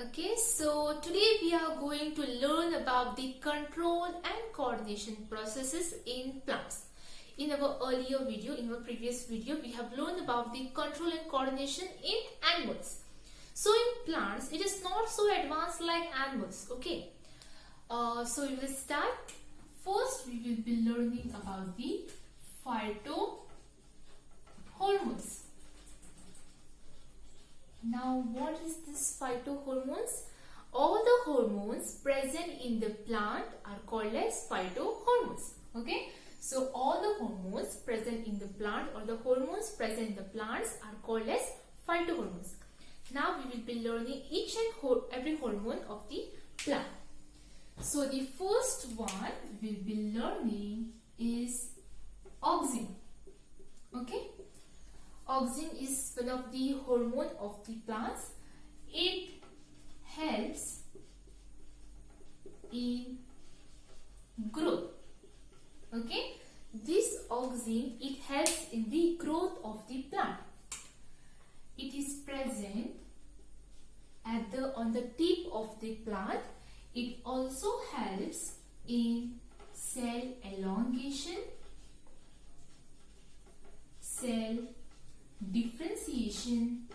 Okay, so today we are going to learn about the control and coordination processes in plants. In our previous video, we have learned about the control and coordination in animals. So in plants, it is not so advanced like animals. Okay, so we will start. First, we will be learning about the phyto hormones. Now, what is this phytohormones? All the hormones present in the plant are called as phytohormones. Okay, so all the hormones present in the plant or the hormones present in the plants are called as phytohormones. Now, we will be learning each and every hormone of the plant. So, the first one we will be learning is auxin. Okay. Auxin is one of the hormone of the plants. It helps in growth. Okay, this auxin, it helps in the growth of the plant. It is present on the tip of the plant. It also helps in cell elongation, cell differentiation,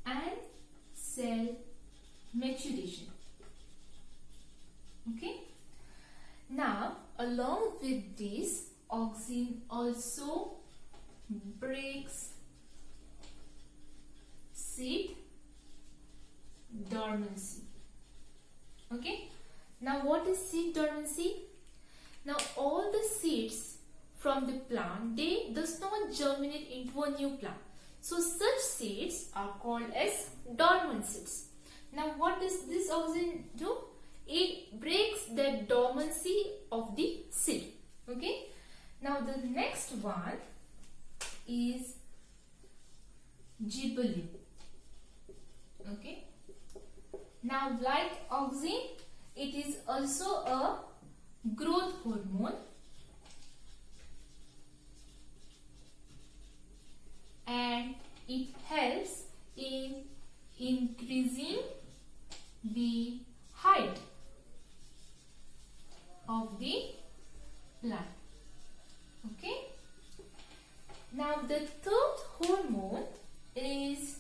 and cell maturation. Okay. Now, along with this, auxin also breaks seed dormancy. Okay. Now, what is seed dormancy? Now, all the seeds from the plant, they does not germinate into a new plant. So such seeds are called as dormant seeds. Now what does this auxin do? It breaks the dormancy of the seed. Okay. Now the next one is Ghibli. Okay. Now like auxin, it is also a growth hormone. And it helps in increasing the height of the plant. Okay. Now the third hormone is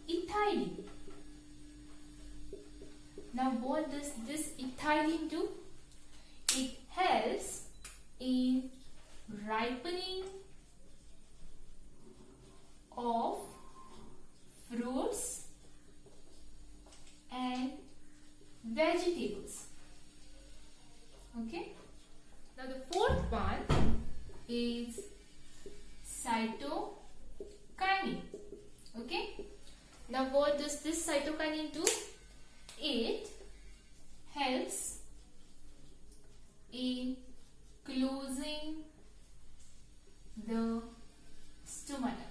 ethylene. Now what does this ethylene do? It helps in ripening of fruits and vegetables. Okay. Now the fourth one is cytokinin. Okay. Now what does this cytokinin do? It helps in closing the stomata.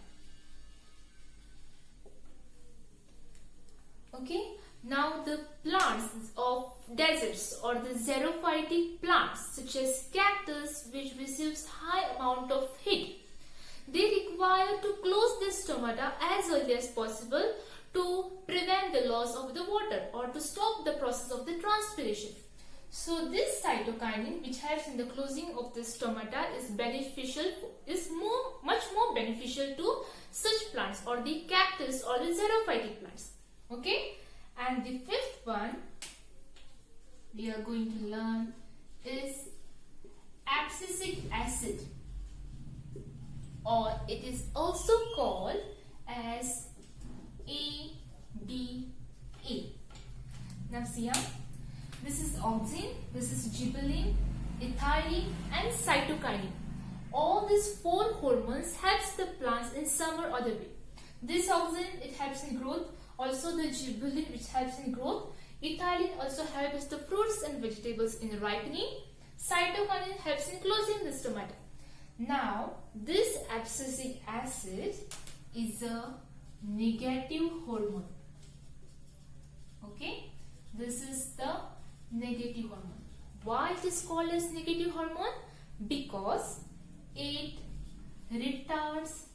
Okay. Now the plants of deserts or the xerophytic plants such as cactus, which receives high amount of heat, they require to close the stomata as early as possible to prevent the loss of the water or to stop the process of the transpiration. So this cytokinin, which helps in the closing of the stomata, is much more beneficial to such plants or the cactus or the xerophytic plants. Okay, and the fifth one we are going to learn is abscisic acid, or it is also called as ADA. Now see here, this is auxin, this is gibberellin, ethylene and cytokinin. All these four hormones helps the plants in some or other way. This auxin, it helps in growth. Also the gibberellin, which helps in growth. Ethylene also helps the fruits and vegetables in ripening. Cytokinin helps in closing the stomata. Now, this abscisic acid is a negative hormone. Okay, this is the negative hormone. Why it is called as negative hormone? Because it retards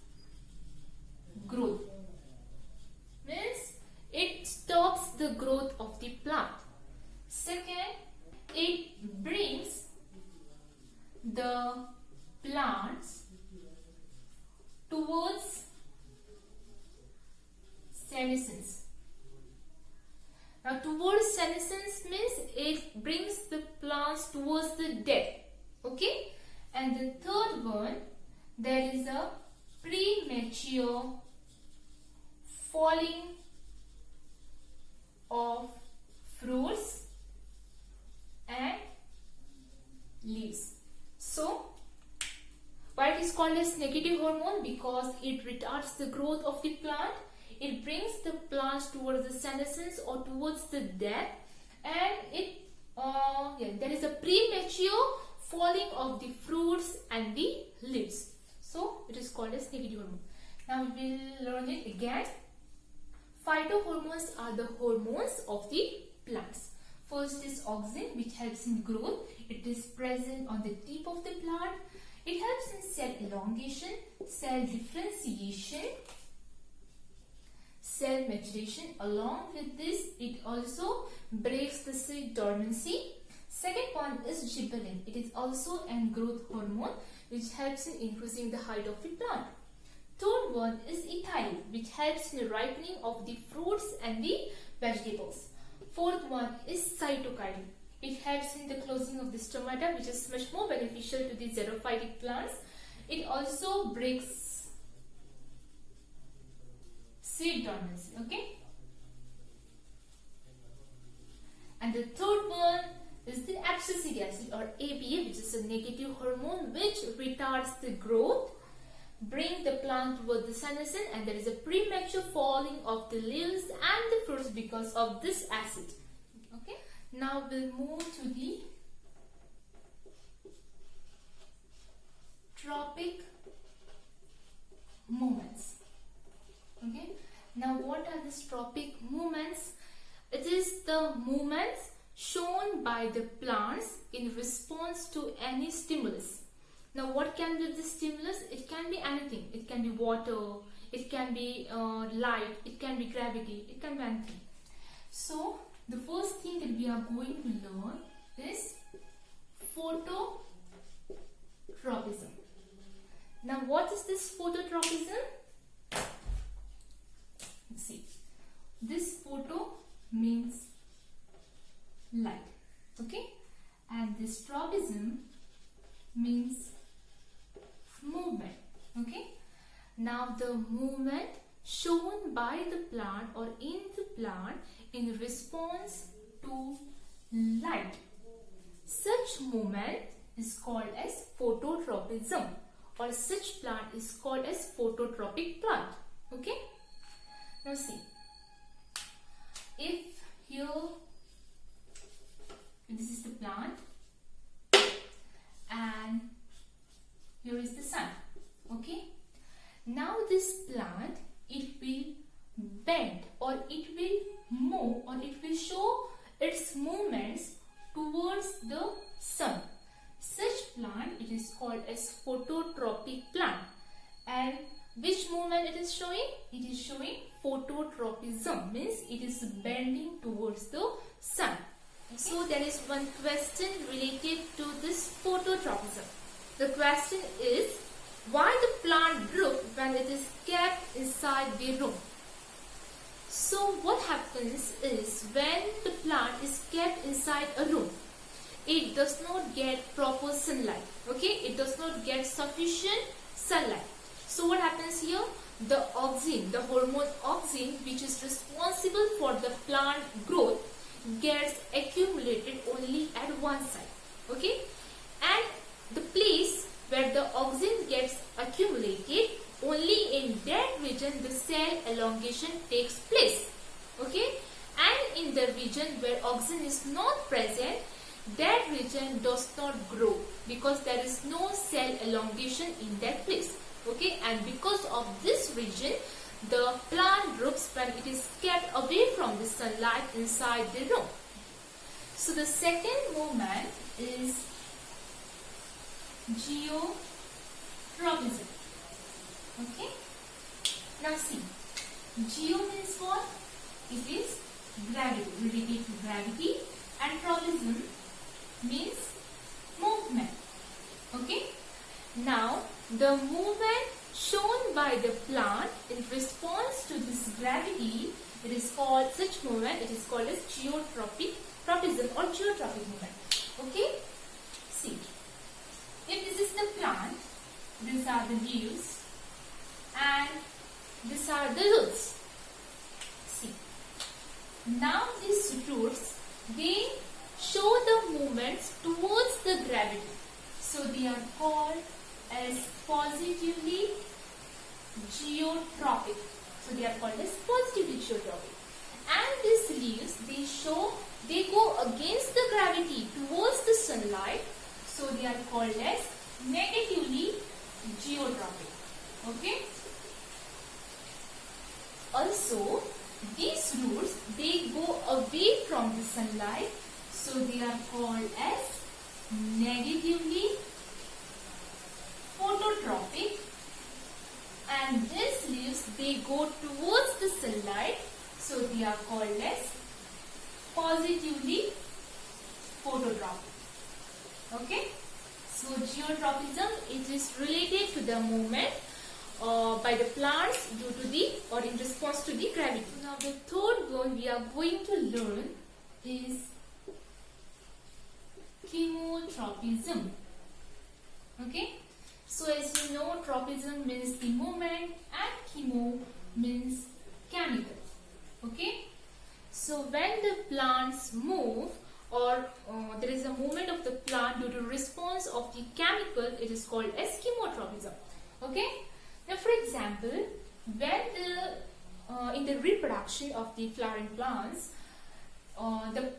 towards senescence means it brings the plants towards the death. Okay. And the third one, there is a premature falling of fruits and leaves. So, why it is called as negative hormone? Because it retards the growth of the plant. It brings the plants towards the senescence or towards the death, and there is a premature falling of the fruits and the leaves. So it is called as negative hormone. Now we will learn it again. Phytohormones are the hormones of the plants. First is auxin, which helps in growth. It is present on the tip of the plant. It helps in cell elongation, cell differentiation, cell maturation. Along with this, it also breaks the seed dormancy. Second one is gibberellin. It is also a growth hormone which helps in increasing the height of the plant. Third one is ethylene, which helps in the ripening of the fruits and the vegetables. Fourth one is cytokine. It helps in the closing of the stomata, which is much more beneficial to the xerophytic plants. It also breaks seed dormancy. Okay. And the third one is the abscisic acid or APA, which is a negative hormone which retards the growth, bring the plant towards the senescence, and there is a premature falling of the leaves and the fruits because of this acid. Okay. Now we'll move to the tropic movements. Okay. Now what are these tropic movements? It is the movements shown by the plants in response to any stimulus. Now what can be the stimulus? It can be anything. It can be water, it can be light, it can be gravity, it can be anything. So the first thing that we are going to learn is phototropism. Now what is this phototropism? Let's see. This photo means light. Okay. And this tropism means movement. Okay. Now the movement shown by the plant or in the plant in response to light. Such movement is called as phototropism, or such plant is called as phototropic plant. Okay. Now see, if here this is the plant and here is the sun. Okay. Now this plant, it will bend or it will move or it will show its movements towards the sun. Such plant, it is called as phototropic plant. And which movement it is showing? It is showing phototropism, means it is bending towards the sun. Okay. So there is one question related to this phototropism. The question is, why the plant droop when it is kept inside the room? So what happens is, when the plant is kept inside a room, it does not get proper sunlight. Okay, it does not get sufficient sunlight. So what happens here? The auxin, the hormone auxin, which is responsible for the plant growth, gets accumulated only at one side. Okay, and the place where the auxin gets accumulated, only in that region the cell elongation takes place. Okay, and in the region where auxin is not present, that region does not grow because there is no cell elongation in that place. Okay, and because of this region, the plant droops when it is kept away from the sunlight inside the room. So the second movement is Geotropism. Okay. Now see, geo means what? It is gravity, related to gravity, and tropism means movement. Okay. Now the movement shown by the plant in response to this gravity, it is called such movement. It is called as Geotropism or geotropic movement. Okay, see, if this is the plant, these are the leaves, and these are the roots. See, now these roots, they show the movements towards the gravity. So they are called as positively geotropic. So they are called as positively geotropic. And these leaves, they go against the gravity towards the sunlight. So they are called as negatively geotropic. Okay. Also, these roots, they go away from the sunlight. So they are called as negatively phototropic, and these leaves, they go towards the sunlight, so they are called as positively phototropic. Okay, so geotropism, it is related to the movement by the plants due to the or in response to the gravity. Now the third one we are going to learn is Geotropism. Okay, so as you know, tropism means the movement and chemo means chemical. Okay, so when the plants move or there is a movement of the plant due to response of the chemical, it is called as chemotropism. Okay, now for example, when in the reproduction of the flowering plants, when the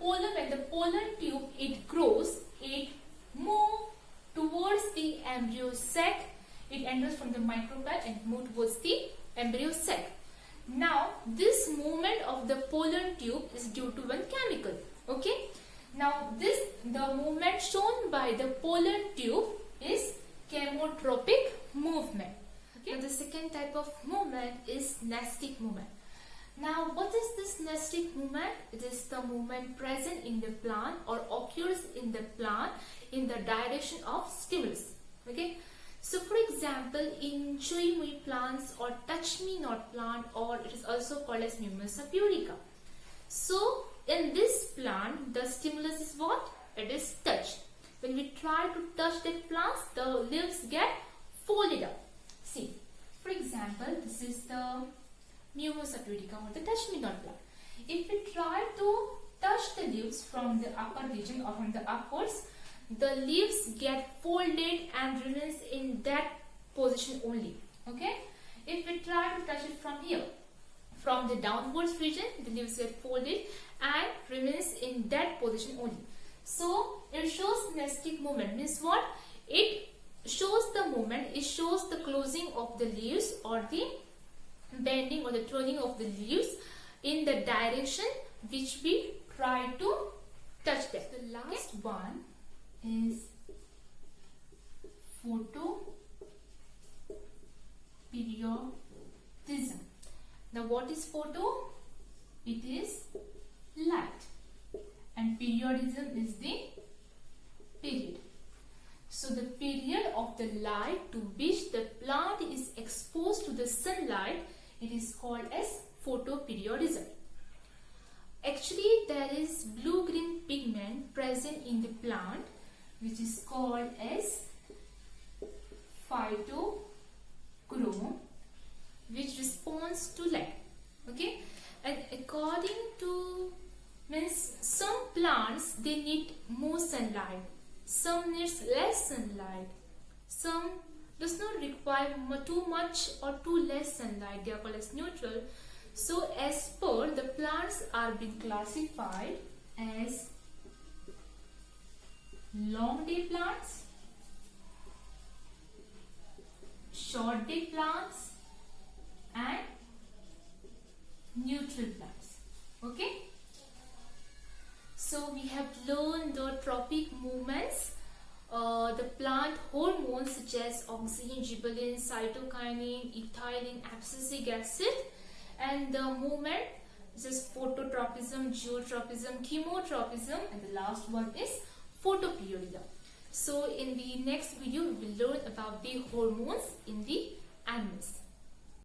pollen tube it grows, it moves towards the embryo sac. It enters from the micropyle and moves towards the embryo sac. Now this movement of the pollen tube is due to one chemical. Okay. Now the movement shown by the pollen tube is chemotropic movement. Okay. Now the second type of movement is nestic movement. Now, what is this nestic movement? It is the movement present in the plant or occurs in the plant in the direction of stimulus. Okay. So, for example, in chewy plants or touch-me-not plant, or it is also called as Mimosa pudica. So, in this plant, the stimulus is what? It is touch. When we try to touch the plants, the leaves get folded up. See, for example, this is the Mimosa pudica or the touch-me-not plant. If we try to touch the leaves from the upper region or from the upwards, the leaves get folded and remains in that position only. Okay. If we try to touch it from here, from the downwards region, the leaves get folded and remains in that position only. So it shows nestic movement. Means what? It shows the movement. It shows the closing of the leaves or the bending or the turning of the leaves in the direction which we try to touch them. The last one is Photoperiodism. Now what is photo? It is light, and periodism is the period. So the period of the light to which the plant is exposed to the sunlight, it is called as photoperiodism. Actually, there is blue-green pigment present in the plant, which is called as phytochrome, which responds to light. Okay, and according to some plants, they need more sunlight, some needs less sunlight, some does not require too much or too less sunlight. They are called as neutral. So as per, the plants are being classified as long day plants, short day plants, and neutral plants. Okay. So we have learned the tropic movements, the plant hormones such as auxin, gibberellin, cytokinin, ethylene, abscisic acid, and the movement which is phototropism, geotropism, chemotropism, and the last one is photoperiodism. So in the next video we will learn about the hormones in the and miss.